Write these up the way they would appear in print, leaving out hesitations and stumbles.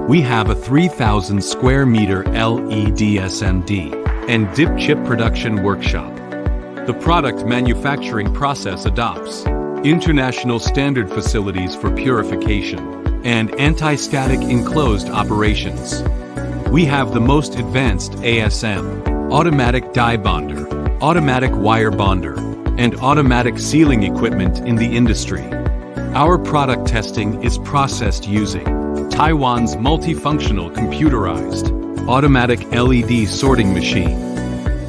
We have a 3,000 square meter LED SMD and DIP chip production workshop. The product manufacturing process adopts international standard facilities for purification and anti-static enclosed operations. We have the most advanced ASM, automatic die bonder, automatic wire bonder, and automatic sealing equipment in the industry. Our product testing is processed using Taiwan's multifunctional computerized automatic LED sorting machine.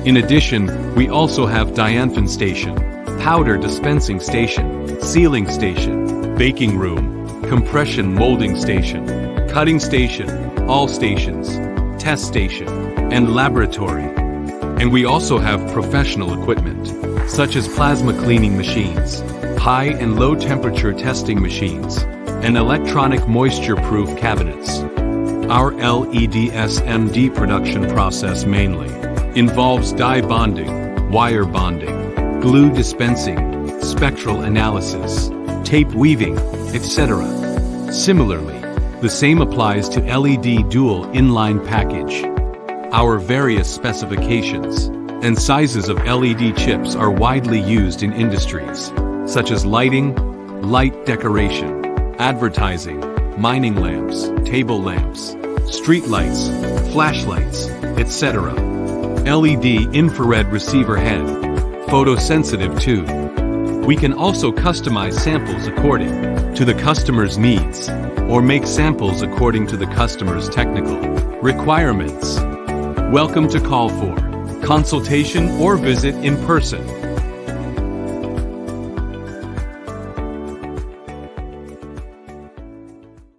In addition, we also have dianphen station, powder dispensing station, sealing station, baking room, compression molding station, cutting station, all stations, test station, and laboratory. And we also have professional equipment, such as plasma cleaning machines, high and low temperature testing machines, and electronic moisture-proof cabinets. Our LED SMD production process mainly involves die bonding, wire bonding, glue dispensing, spectral analysis, tape weaving, etc. Similarly, the same applies to LED dual inline package. Our various specifications and sizes of LED chips are widely used in industries, such as lighting, light decoration, advertising, mining lamps, table lamps, street lights, flashlights, etc. LED infrared receiver head, photosensitive tube. We can also customize samples according to the customer's needs, or make samples according to the customer's technical requirements. Welcome to call for consultation or visit in person.